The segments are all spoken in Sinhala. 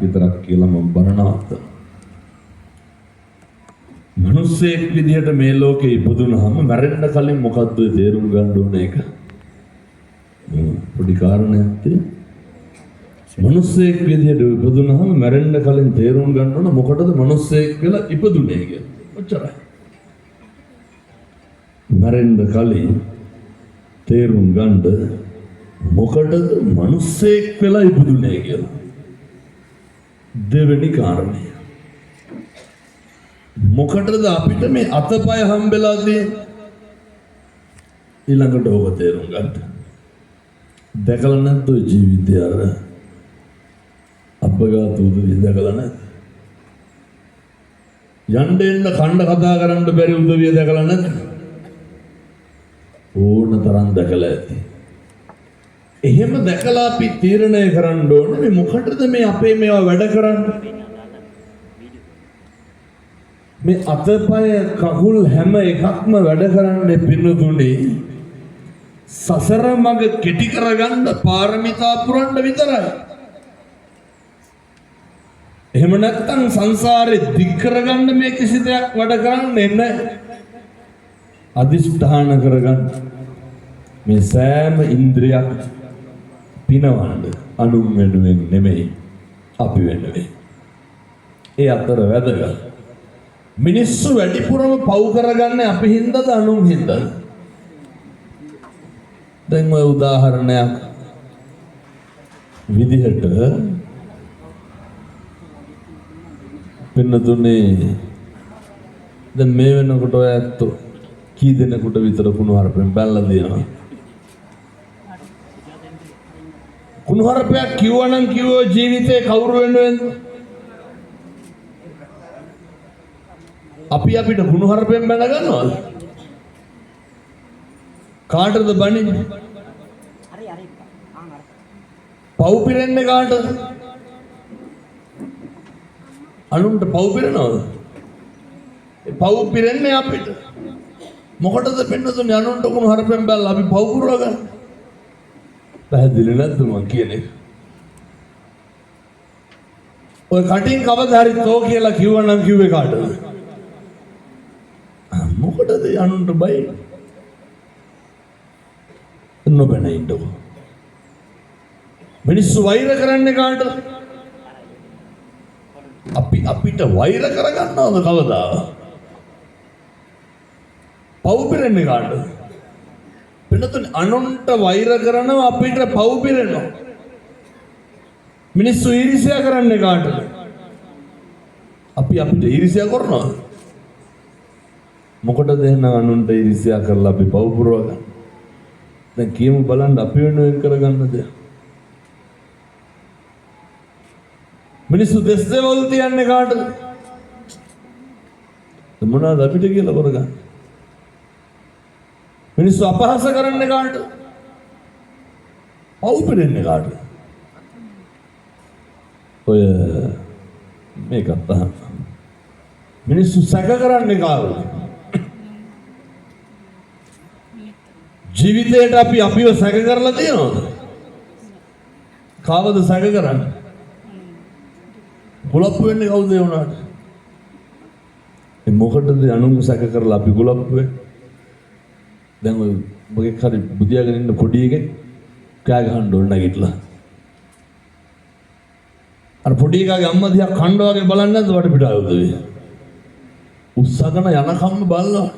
විතරක් කියලා මම බරණාත. මිනිස්සෙක් විදිහට මේ ලෝකේ ඉපදුනහම මැරෙන්න කලින් මොකද්ද තේරුම් ගන්න ඕන එක? පොඩි කාරණයක් තියෙනවා. මිනිස්සෙක් විදිහට ඉපදුනහම මැරෙන්න කලින් තේරුම් ගන්න ඕන මොකටද මිනිස්සෙක් කියලා ඉපදුනේ කියලා. ඔච්චරයි. මැරෙන්න කලින් තේරුම් ගන්න මොකටද මිනිස්සෙක් වෙලා ඉපදුනේ කියලා. දෙවෙනි කාරණය. මොකටද අපිට මේ අතපය හම්බෙලා තියෙන්නේ? ඊළඟට ඔබ තේරුම් ගන්න. දැකලා නැද්ද ජීවිතය අර අපගාත උදවිය දැකලා නැද්ද? යන්න එන්න කණ්ඩ කතා කරන්න බැරි උදවිය දැකලා නැද්ද? ඕන තරම් දැකලා ඇති. එහෙම දැකලා අපි තීරණය කරන්න ඕනේ මේ මොකටද මේ අපේ මේවා වැඩ කරන්නේ? මේ අතපය කකුල් හැම එකක්ම වැඩ කරන්නේ පින්නතුනේ සසර මඟ කෙටි කරගන්න පාරමිතා පුරන්න විතරයි. එහෙම නැත්නම් සංසාරේ දික් කරගන්න මේ කිසි දෙයක් වැඩ කරන්නේ නැහැ. අදිෂ්ඨාන කරගන්න මේ සෑම ඉන්ද්‍රියක් පිනවන්න අනුන් වෙනුවෙන් නෙමෙයි අපි වෙනුවෙන්. ඒ අතර වැදගත්. මිනිස්සු වැඩිපුරම පව් කරගන්නේ අපි හින්දාද අනුන් හින්දාද? දැන් ඔය උදාහරණයක් විදිහට පින්නතුනේ දැන් මේ වෙනකොට ඔය ඇත්තෝ කී දෙනෙකුට විතර කුණුහරුපෙන් බැලලා දෙනවා. කුණුහරුපයක් කිව්වනම් කිව්වෝ ජීවිතේ කවුරු වෙනුවෙන්ද? අපි අපිට කුණුහරුපෙන් බැල ගන්නවද? කාටද බණින්නේ? පව් පිරෙන්නේ කාටද? අනුන්ට පව් පිරෙනවද? පව් පිරෙන්නේ අපිට. මොකටද පින්නතුනේ අනුන්ට කුණුහරුපෙන් බැලලා අපි පව් පුරවගන්නේ? පැහැදිලි නැද්ද මං කියන්නේ? ඔය කටින් කවදා හරි තෝ කියලා කිව්වනම් කිව්වේ කාටද? මොකටද අනුන්ට බයි? නොබැන ඉන්නකො. මිනිස්සු වෛර කරන්නේ කාටද? අපි අපිට වෛර කරගන්නවද කවදා? පව් පිරෙන්නේ කාටද? වෙනතුනේ අනුන්ට වෛර කරනවා අපිට පව් පිරෙනවා. මිනිස්සු ඊර්ෂ්‍යා කරන්නේ කාටද? අපි අපිට ඊර්ෂ්‍යා කරනවද? මොකටද එහෙනම් අනුන්ට ඊර්ෂ්‍යා කරලා අපි පව් පුරවගන්නේ? දැන් කියමු බලන්න අපි වෙනුවෙන් කරගන්න දෙයක්. මිනිස්සු දෙස් දෙවල් තියන්නේ කාටද? මොනවාද අපිට කියලා කරගන්න? මිනිස්සු අපහාස කරන්නේ කාටද? පව් පිරෙන්නේ කාටද? ඔය මේකත් අහන්න. මිනිස්සු සැක කරන්නේ කාටද? ජීවිතේට අපි අපිව සැක කරලා තියෙනවද? කාවද සැක කරන්නේ? ගොලප්පු වෙන්නේ කවුද ඒ උනාට? ඒ මොකටද අනුන් සැක කරලා අපි ගොලප්පු වෙන්නේ? දැන් ඔය මොකෙක් හරි බුදියාගෙන ඉන්න පොඩි එකෙක් කෑ ගහන්න ඕන නැගිටලා. අර පොඩි එකාගේ අම්මා දිහා කණ්ඩ වගේ බලන්නේ නැද්ද වටපිටාව උදේ? උස්සගෙන යනකම්ම බලනවා.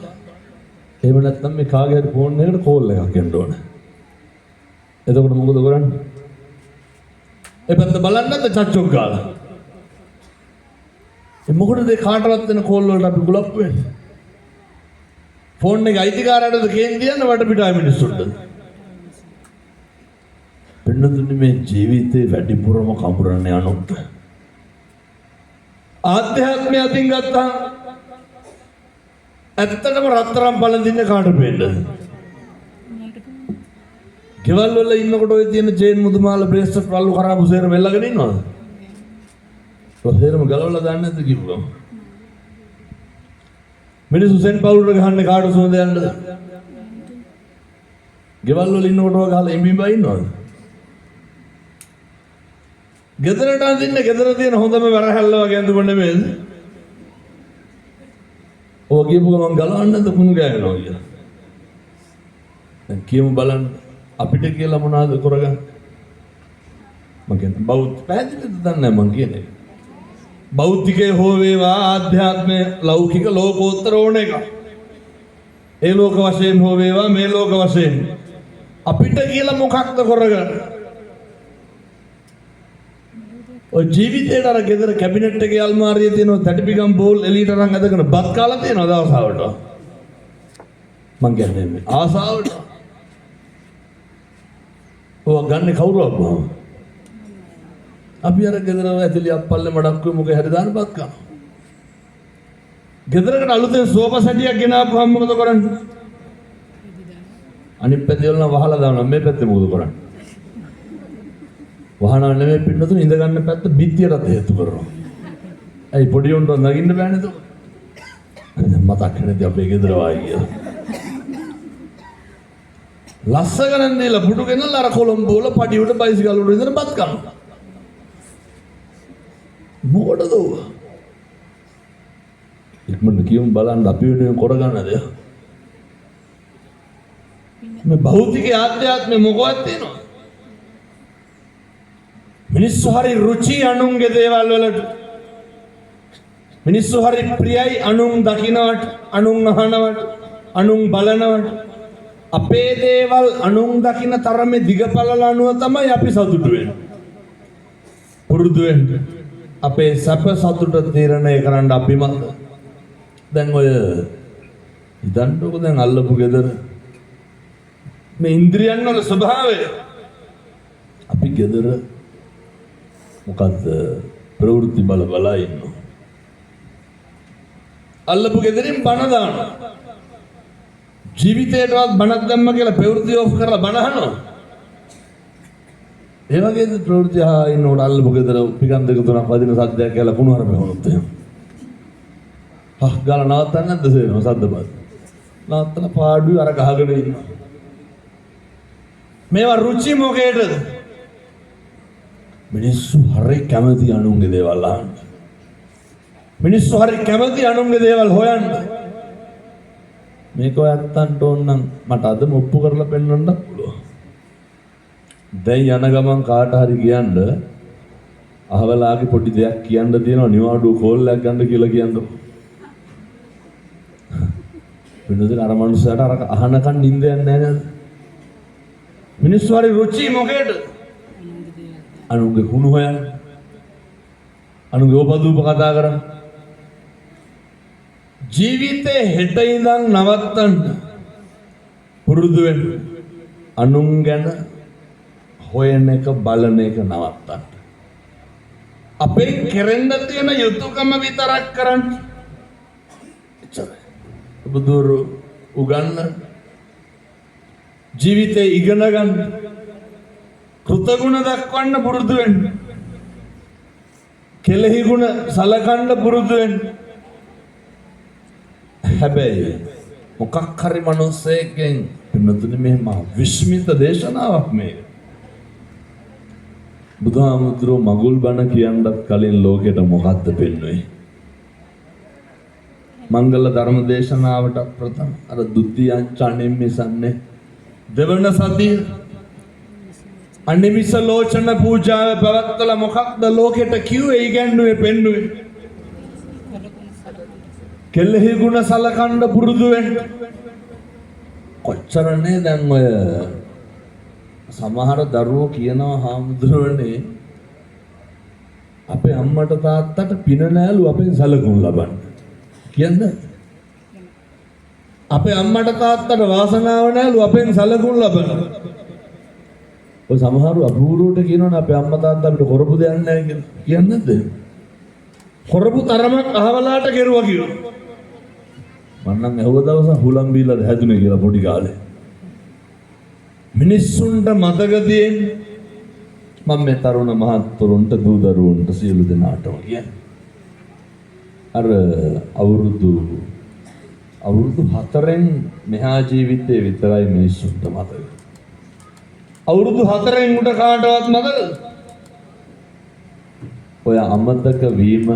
එහෙම නැත්නම් මේ කාගේ හරි ෆෝන් එකකට කෝල් එකක් එන්න ඕන. එතකොට මොකද කරන්නේ? ඒ පැත්ත බලන්නේ නැද්ද චච්චොක් ගාලා? ඒ මොකටද කාටවත් වෙන කෝල් වලට අපි ගුලප් වෙන්නේ? ෆෝන් එක අයිතිකාරයටද කේන් තියන්න වටපිටාවේ මිනිස්සුන්ට. පින්නතුනි මේ ජීවිතේ වැඩිපුරම කඹරන්නේ අනුන්ට. ආධ්‍යාත්මය අතින් ගත්තා ඇත්තටම රත්තරන් පළඳින්නේ කාටද වෙන්නේ? ගෙවල් වල ඉන්නකොට ඔය තියෙන චේන් මුදුමාල බ්‍රේස්ලට් වලු කරාබු සේර වෙල්ලගෙන ඉන්නවද? ඔය සේරම ගලවලා දාන්න නැද්ද කිව්වම? මිනිස්සු සෙන් පවුඩර් ගහන්නේ කාටද සුවඳ යන්නද? ගෙවල් වල ඉන්නකොට ඔය ගහලා එම්බිඹා ඉන්නවද? ගෙදරට අඳින්න ගෙදර තියෙන හොඳම වැරහැල්ල වගේ ඇඳුම නෙමෙයිද? ඔය කියපු ගමන් ගලවන්නද කුණු ගෑවෙනවා කියලා. දැන් කියමු බලන්න අපිට කියලා මොනවද කරගන්න? මම කියන්නේ බෞද්ධ පැහැදිලිද දන්නේ මම කියන්නේ. බෞද්ධිකේ හෝ වේවා ආධ්‍යාත්මය ලෞකික ලෝකෝත්තර ඕන එක. ඒ ලෝක වශයෙන් හෝ වේවා මේ ලෝක වශයෙන් අපිට කියලා මොකක්ද කරගන්න? ඔය ජීවිතේට අර ගෙදර කැබිනට් එකේ අල්මාරියේ තියෙන තටිපිගම් බෝල් එලීට අරන් අදගෙන බත් කාලා තියෙනවා දවසාවට. මං කියන්නේ මේ ආසාවට. ඔය ගන්නේ කවුරුවක්ද? අපි අර ගෙදර ඇතුලේ අප්පල්ලේ මඩක්කුවේ මොකේ හරි දාන බත් කනවා. ගෙදරකට අලුතෙන් සෝපා සැටියක් ගෙනාවුවම මොකද කරන්නේ? අනිත් පැත්තේ වල වහලා දානවා මේ පැත්තේ මොකද කරන්නේ? වහනවා නෙමෙයි පින්නතුන ඉඳ ගන්න පැත්ත බිත්තියටත් හේතු කරනවා. ඇයි පොඩි උන්ට නගින්න බෑනේ તો? මතක් නැති අපේ ගෙදර වායි කියලා. ලස්ස ගණන් දීලා පුඩු ගෙනල්ලා අර කොළඹ වල පඩි උඩ බයිසිකල් උඩ ඉඳන් බත් කනවා. මොකටද ඔය? ඉක්මනට කියමු බලන්න අපි වෙනුවෙන් කරගන්නද? මේ භෞතික ආධ්‍යාත්මෙ මොකවත් තියෙනවද? මිනිස්සු හරි රුචි අනුන්ගේ දේවල් වලට. මිනිස්සු හරි ප්‍රියයි අනුන් දකින්නවට, අනුන් අහනවට, අනුන් බලනවට. අපේ දේවල් අනුන් දකින්න තරමේ දිගපළල අනුව තමයි අපි සතුටු වෙන්නේ. පුරුදු වෙන්නේ. අපේ සැප සතුට තීරණය කරන්න අපිම දැන් ඔය ඉදන්නකො දැන් අල්ලපු ගෙදර මේ ඉන්ද්‍රියන් වල ස්වභාවය අපි ගෙදර මොකද්ද ප්‍රවෘත්ති බල බලා ඉන්නවා. අල්ලපු ගෙදරින් බණ දානවා. ජීවිතේටවත් බණක් දැම්ම කියලා ප්‍රවෘත්ති ඔෆ් කරලා බණ අහනවා. ඒ වගේ ප්‍රවෘත්ති ඉන්නකොට අල්ලපු ගෙදර පිකන් දෙක තුනක් වදින සද්දයක් කියලා කුණු හරපේ වුණොත් එහෙම. ගාලා නවත්තන්න නැද්ද සේරම සද්දපත්. නවත්තන පාඩුවේ අර ගහගෙන ඉන්නවා. මේවා රුචි මොකේද? මිනිස්සු හරි කැමති අනුන්ගේ දේවල් අහන්න. මිනිස්සු හරි කැමති අනුන්ගේ දේවල් හොයන්න. මේක ඔයත්තන්ට ඕන නම් මට අදම ඔප්පු කරලා පෙන්වන්න පුළුවන්. දැන් යන ගමන් කාට හරි කියන්න අහවලාගේ පොඩි දෙයක් කියන්න තියෙනවා නිවාඩුව කෝල් එකක් ගන්න කියලා කියන්නකො. වෙනද අර මනුස්සයාට අර අහනකන් නිින්ද යන්නේ නැහැ නේද? මිනිස්සු හරි රුචි මොකේද? අනුන්ගේ කුණු හොයන්න. අනුන්ගේ ඕපදූප කතා කරන්න. ජීවිතේ හෙට ඉඳන් නවත්තන්න පුරුදු වෙන්න. අනුන් ගැන හොයන එක බලන එක නවත්තන්න. අපේ කෙරෙන්න තියෙන යුතුයකම විතරක් කරන්න. එච්චරයි. බුදුරු උගන්වන්න. ජීවිතේ ඉගෙන ගන්න. කෘතගුණ දක්වන්න පුරුදු වෙන්න. කෙලෙහි ගුණ සලකන්න පුරුදු වෙන්න. හැබැයි මොකක් හරි මනුස්සයෙක්ගෙන් පින්නතුනි මෙහෙම විශ්මිත දේශනාවක් මේ. බුදුහාමුදුරුවෝ මගුල් බණ කියන්නත් කලින් ලෝකෙට මොකද්ද පෙන්වන්නේ? මංගල ධර්ම දේශනාවට ප්‍රථම අර ဒုတိ යං චණෙම්මිසන්නේ දෙවන සතිය අනිමිස ලෝචන පූජාව පැවැත්වලා මොකක්ද ලෝකෙට කිව්වේ ඉගැන්නුවේ පෙන්නුවේ? කෙල්ලෙහි ගුණ සලකන්න පුරුදු වෙන්න. කොච්චරනේ දැන් ඔය සමහර දරුවෝ කියනවා හාමුදුරුවනේ අපේ අම්මට තාත්තට පින නෑලු අපෙන් සලකුණු ලබන්න. කියන්නේ අපේ අම්මට තාත්තට වාසනාව නෑලු අපෙන් සලකුණු ලබන්න. ඔය සමහරු අපූර්වට කියනවනේ අපේ අම්මා තාත්තා අපිට කරපු දෙයක් නෑ කියලා. කියන්නේ නැද්ද? කරපු තරමක් අහවලාට කෙරුවා කියලා. මම නම් ඇහුව දවස හුලම් බීලා හැදුනේ කියලා පොඩි කාලේ. මිනිස්සුන්ට මතක තියෙන්නේ මම මේ තරුණ මහත්තුරුන්ට දූ දරුවන්ට සියලු දෙනාටම කියන්නේ. අර අවුරුදු 4න් මෙහා ජීවිතේ විතරයි මිනිස්සුන්ට මතක. අවුරුදු 4න් උඩ කාටවත් මතකද? ඔය අමතක වීම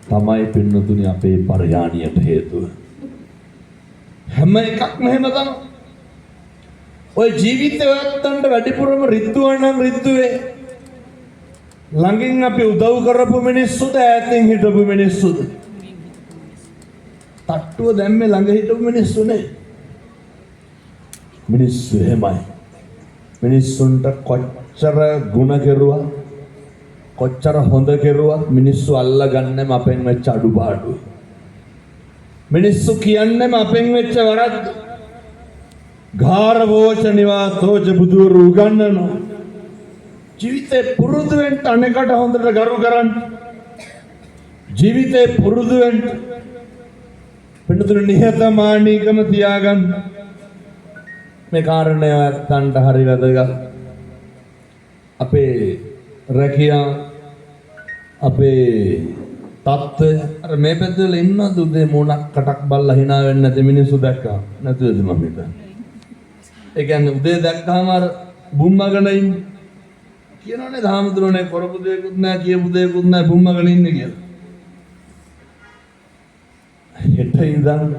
තමයි පින්නතුනි අපේ පරයාණියට හේතුව. හැම එකක්ම එහෙම තමයි. ඔය ජීවිතේ ඔයත්තන්ට වැඩිපුරම රිද්දුවා නම් රිද්දුවේ ළඟින් අපි උදව් කරපු මිනිස්සුද ඈතින් හිටපු මිනිස්සුද? තට්ටුව දැම්මේ ළඟ හිටපු මිනිස්සුනේ. මිනිස්සු එහෙමයි. මිනිස්සුන්ට කොච්චර ಗುಣ කෙරුවා කොච්චර හොඳ කෙරුවා මිනිස්සු අල්ලගන්නෙම අපෙන් වෙච්ච අඩුපාඩු. මිනිස්සු කියන්නෙම අපෙන් වෙච්ච වරද්ද. ගාරවෝච නිවාතෝච බුදුරු උගන්වනවා. ජීවිතේ පුරුදු වෙන්න අනේකට හොඳට ගරු කරන්න. ජීවිතේ පුරුදු වෙන්න පින්නතුනි නිහතමානීකම තියාගන්න. මේ කාරණය ඇත්තන්ට හරි වැදගත්. අපේ රැකියා අපේ තත්ත්වය අර මේ පැත්තවල ඉන්නවද උදේ මොනක් කටක් බල්ලා hina වෙන්නේ නැති මිනිස්සු දැක්කා නැතුවද මම හිතන්නේ. ඒ කියන්නේ උදේ දැක්කම අර බුම්මගෙන ඉන්නේ. කියනවනේ ධාමතුරුනේ කරපු දෙයක්වත් නැහැ කියපු දෙයක්වත් නැහැ බුම්මගෙන ඉන්නේ කියලා. හෙට ඉඳන්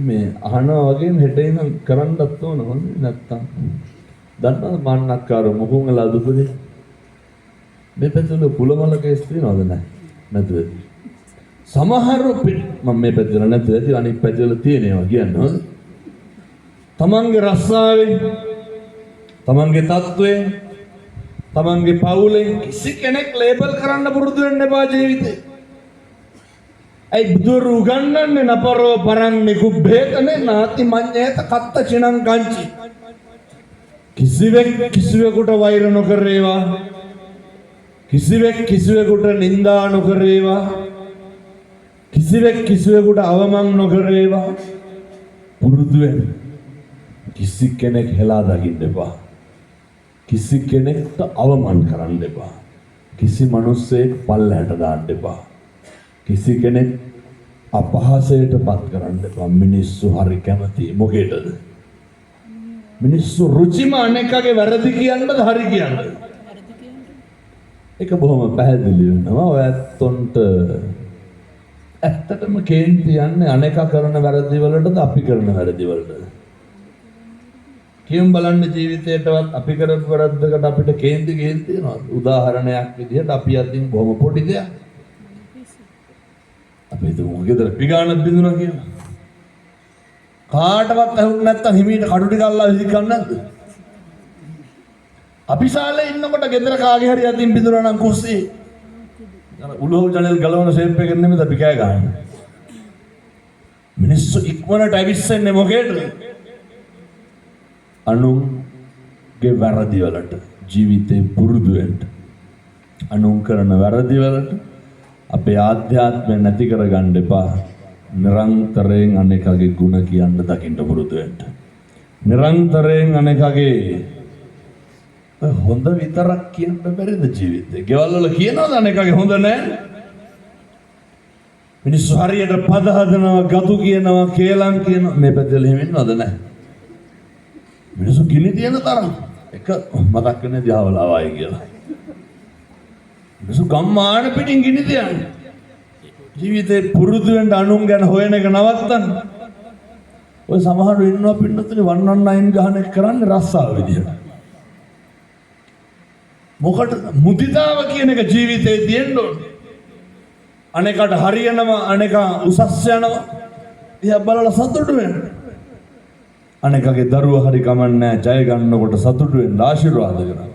මේ අහනවා වගේම හෙට ඉඳන් කරන්නත් ඕන හොඳ නැත්තම් දන්නවද මන්නක්කාර මොහොංගලා දුපදේ මේ පැත්තේ පුලමල කේස් තියනවද නැහැ නැතුවද සමහර මම මේ පැත්තේ නැතුවද අනිත් පැත්තේ තියෙනවා කියන්නේ හොඳ තමන්ගේ රස්සාවේ තමන්ගේ තත්ත්වයේ තමන්ගේ පවුලේ කිසි කෙනෙක් ලේබල් කරන්න පුරුදු වෙන්න එපා ජීවිතේ. ऐ बुजुर्ग उगन्नन ने नपरो परंग निकुब्भेतने नाति मन्येत कत्त चिनं कांची किसिवे कुट वैर न करेवा किसिवे कुट निंदा न करेवा किसिवे कुट अवमान न करेवा पुरुदुवे किसी केनेक हेला दागिන්න එපා किसी කෙනෙක්ට අවමාන කරන්න එපා किसी මිනිස්සෙක් පල්ලහැට දාන්න එපා किसी කෙනෙක් අපහාසයට පත් කරන්න එපා මිනිස්සු හරි කැමති මොකේද මිනිස්සු රුචිම අනේකගේ වැරදි කියන්නද හරි කියන්නද ඒක බොහොම පැහැදිලි වෙනවා ඔය ඇත්තොන්ට ඇත්තටම කේන්ති යන්නේ අනේක කරන වැරදි වලටද අපි කරන වැරදි වලටද කියමු බලන්න ජීවිතේටවත් අපි කරපු වැරද්දකට අපිට කේන්ති තියෙනවා උදාහරණයක් විදිහට අපි අතින් බොහොම පොඩි දෙයක් අපි හිතමු ගෙදර පිගානක් බින්දුනා කියලා. කාටවත් අහුන්නේ නැත්තම් හිමීට කඩු ටික අල්ලලා විසිකන්නේ නැද්ද? අපි ශාලේ ඉන්නකොට ගෙදර කාගේ හරි අතින් බින්දුනා නම් කුස්සියේ. අර උලෝව ජනෙල් ගලවන ෂේප් එකකින් නෙමෙයි අපි කෑ ගහන්නේ. මිනිස්සු ඉක්මනට ඇවිස්සෙන්නේ මොකේද? අනුන්ගේ වැරදි වලට ජීවිතේ පුරුදු වෙන්න. අනුන් කරන වැරදි වලට අපේ ආධ්‍යාත්මය නැති කරගන්න එපා. නිරන්තරයෙන් අනේකගේ ಗುಣ කියන්න දකින්න පුරුදු වෙන්න. නිරන්තරයෙන් අනේකගේ හොඳ විතරක් කියන්න බැරිද ජීවිතේ? ගෙවල් වල කියනවද අනේකගේ හොඳ නැහැ? මිනිස්සු හරියට පද හදනවා, ගතු කියනවා, කේලම් කියනවා. මේ පැත්තේ එහෙම ඉන්නවද නැහැ? මිනිස්සු කිලි තියෙන තරම් එක මතක් වෙන්නේ දිහාවලා ආවයි කියලා. මිනිස්සු ගම්මාන පිටින් ගිනි තියන්නේ. ජීවිතේ පුරුදු වෙන්න අනුන් ගැන හොයන එක නවත්තන්න. ඔය සමහරව ඉන්නවා පින්නතුනේ 119 ගහන එක කරන්නේ රස්සාව විදියට. මොකට මුදිතාව කියන එක ජීවිතේ තියෙන්න ඕනේ. අනේකට හරියනවා අනේක උසස් යනවා. එයා බලලා සතුටු වෙන්න. අනේකගේ දරුවා හරි කමන්නේ ජය ගන්නකොට සතුටු වෙන්න ආශිර්වාද කරනවා.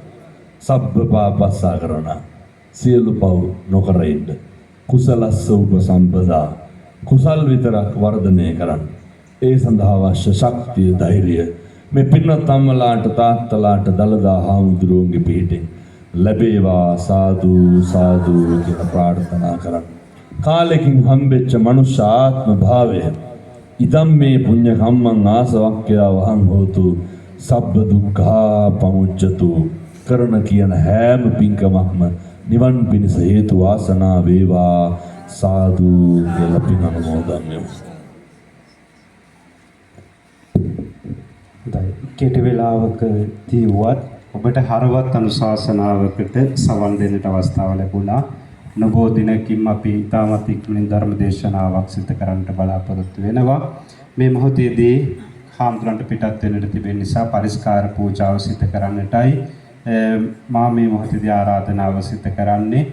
සබ්බ පාපස්සා කරනවා. සියලු පව් නොකර ඉන්න. කුසලස්ස උපසම්පදා කුසල් විතරක් වර්ධනය කරන්න. ඒ සඳහා අවශ්‍ය ශක්තිය ධෛර්යය මේ පින්වත් අම්මලාට තාත්තලාට දලදා හාමුදුරුවන්ගේ පිහිටින් ලැබේවා සාදු සාදු කියලා ප්‍රාර්ථනා කරන්න. කාලෙකින් හම්බෙච්ච මනුෂ්‍ය ආත්ම භාවය ඉදම් මේ පුඤ්ඤ කම්මං ආසවක්ඛ්‍යා වහං හෝතු සබ්බ දුක්ඛා පමුච්ඡතු කරන කියන හැම පින්කමක්ම නිවන් පිණිස හේතු වාසනා වේවා සාදු කියලා පින් අනුමෝදන් වෙමු. කෙටි වේලාවකදී වත් ඔබට හරවත් අනුශාසනාවකට සවන් දෙන්නට අවස්ථාව ලැබුණා. නොබෝ දිනකින් අපි ඊටමත් ඉක්මනින් ධර්ම දේශනාවක් සිදු කරන්නට බලාපොරොත්තු වෙනවා. මේ මොහොතේදී හාමුදුරන්ට පිටත් වෙන්නට තිබෙන නිසා පරිස්කාර පූජාව සිදු කරන්නටයි මා මේ මොහොතේදී ආරාධනාව සිදු කරන්නේ.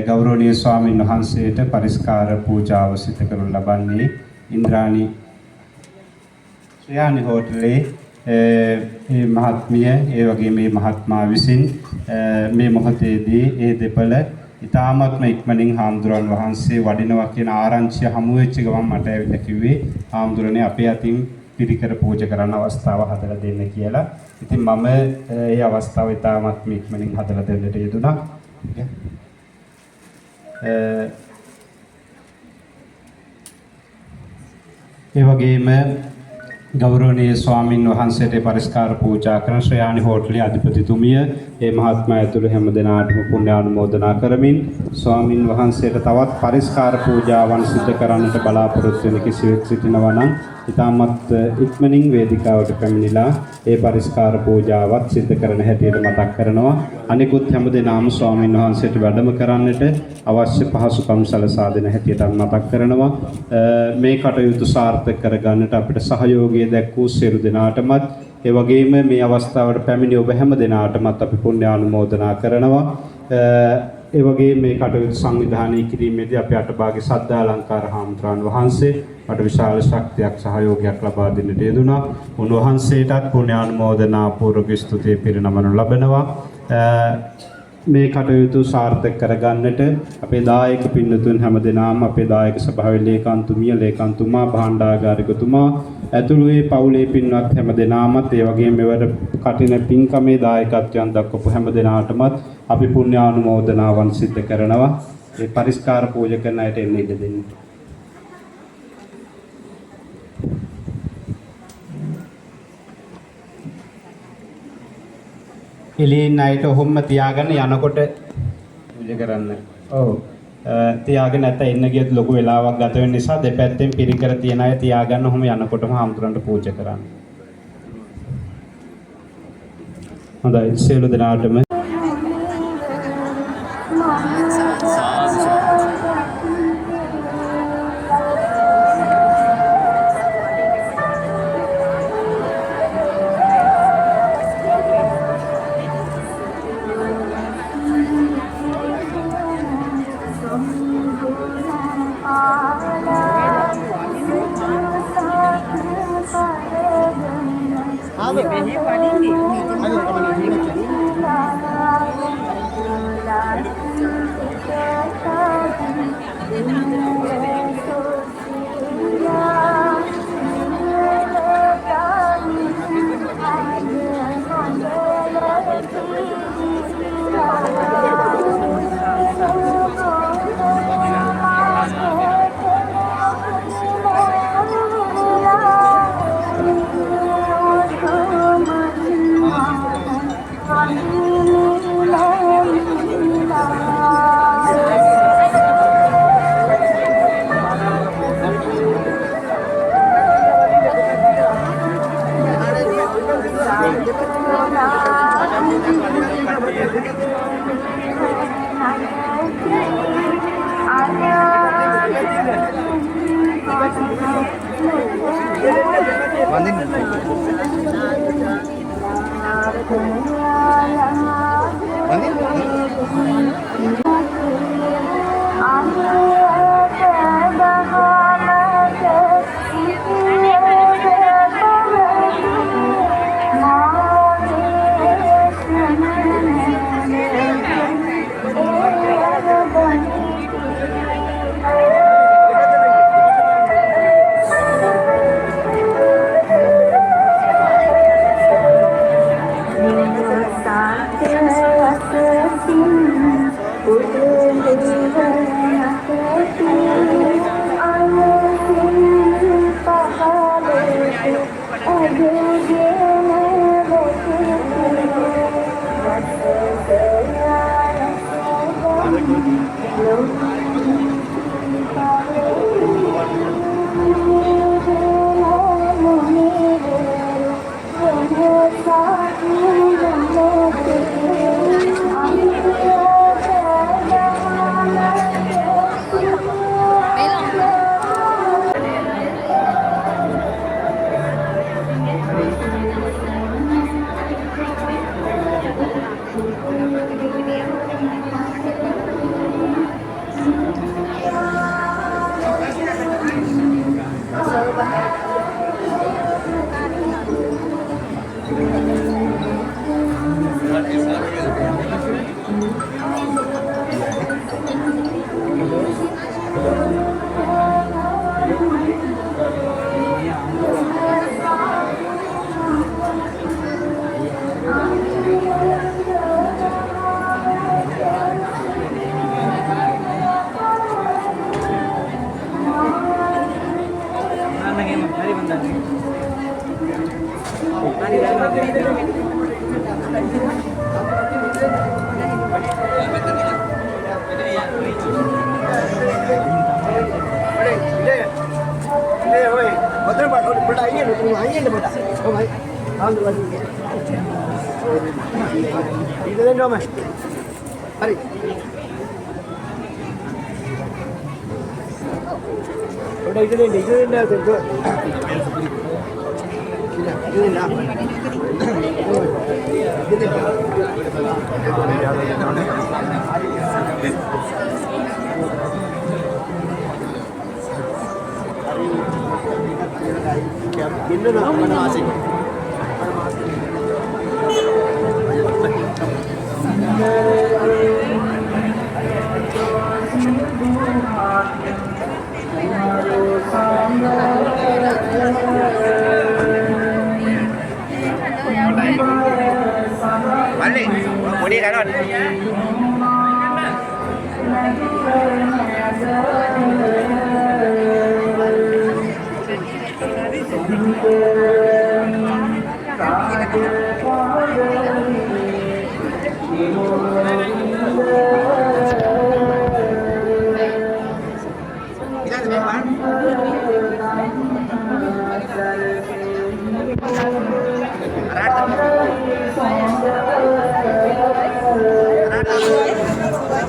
ගෞරවනීය ස්වාමීන් වහන්සේට පරිස්කාර පූජාව සිදු කරනු ලබන්නේ ඉන්ද්‍රාණි ශ්‍රයානි හෝටලේ මේ මහත්මිය ඒ වගේ මේ මහත්මා විසින් මේ මොහොතේදී ඒ දෙපළ ඊ타මත්ම ඉක්මනින් හාමුදුරන් වහන්සේ වඩිනවා කියන ආරංචිය හමු වෙච්ච ගමන් මට ඇවිල්ලා කිව්වේ හාමුදුරනේ අපේ අතින් පිරිකර පූජා කරන්න අවස්ථාව හදලා දෙන්න කියලා. ඉතින් මම ඒ අවස්ථාව ඊ타මත්ම ඉක්මනින් හදලා දෙන්නට යෙදුණා. ඒ වගේම ගෞරවනීය ස්වාමින් වහන්සේට පරිස්කාර පූජා කරන ශ්‍රයානි හෝටලේ අධිපතිතුමිය ඒ මහත්මයා ඇතුළු හැම දෙනාටම පුණ්‍ය අනුමෝදනා කරමින් ස්වාමින් වහන්සේට තවත් පරිස්කාර පූජාවන් සිදු කරන්නට බලාපොරොත්තු වෙන කිසිවෙක් සිටිනවා නම් ඉතාමත් ඉක්මනින් වේදිකාවට පැමිණිලා ඒ පරිස්කාර පූජාවත් සිදු කරන හැටියට මතක් කරනවා. අනිකුත් හැම දෙනාම ස්වාමින් වහන්සේට වැඩම කරන්නට අවශ්‍ය පහසුකම් සලසා දෙන හැටියට මතක් කරනවා. මේ කටයුතු සාර්ථක කරගන්නට අපිට සහයෝගය දැක්වූ සියලු දෙනාටමත් ඒ වගේම මේ අවස්ථාවට පැමිණි ඔබ හැම දෙනාටමත් අපි පුණ්‍ය ආනුමෝදනා කරනවා. ඒ වගේ මේ කටයුතු සංවිධානය කිරීමේදී අපි අටභාගී සද්ධාලංකාර හාමුදුරන් වහන්සේ මට විශාල ශක්තියක් සහයෝගයක් ලබා දෙන්නට යෙදුණා. උන්වහන්සේටත් පුණ්‍ය ආනුමෝදනා පූර්වක ස්තුතිය පිරිනමනු ලබනවා. මේ කටයුතු සාර්ථක කරගන්නට අපේ දායක පින්නතුන් හැමදෙනාම අපේ දායක සභාවේ ලේකම්තුමිය ලේකම්තුමා භාණ්ඩාගාරිකතුමා ඇතුළු ඒ පවුලේ පින්වත් හැමදෙනාමත් ඒ වගේම මෙවර කටින පින්කමේ දායකත්වයන් දක්වපු හැමදෙනාටමත් අපි පුණ්‍ය ආනුමෝදනාවන් සිදු කරනවා. ඒ පරිස්කාර පූජා කරන අයට එන්න ඉඩ දෙන්න. එළියෙන් අයට ඔහොම තියාගෙන යනකොට පූජා කරන්න. ඔව්. තියාගෙන නැත්නම් එන්න ගියත් ලොකු වෙලාවක් ගත වෙන නිසා දෙපැත්තෙන් පිරිකර තියන අය තියාගන්න ඔහොම යනකොටම හාමුදුරන්ට පූජා කරන්න. හොඳයි සියලු දෙනාටම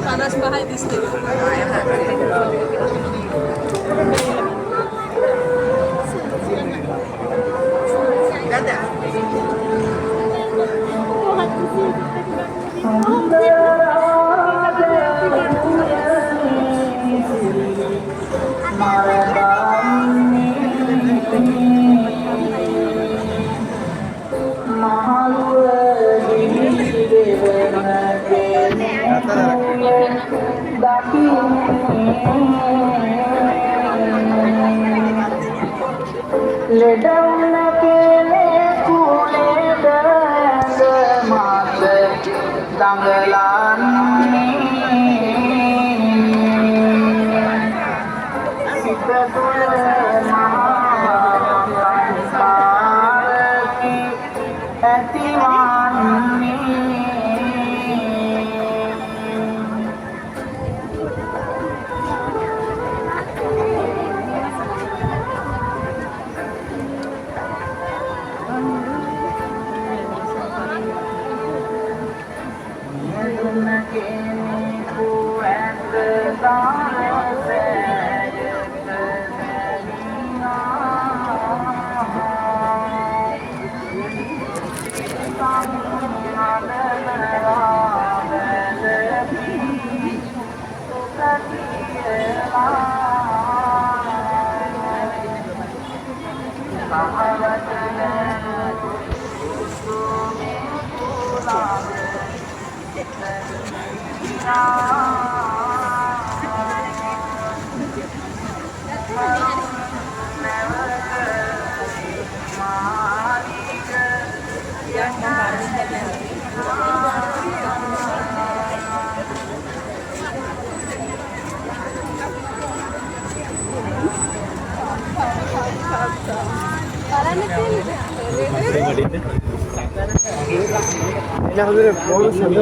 panas bahay district.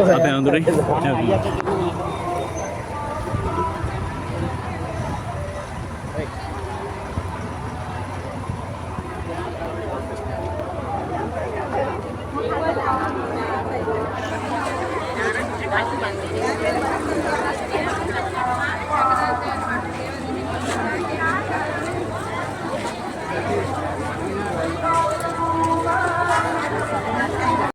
Apa yang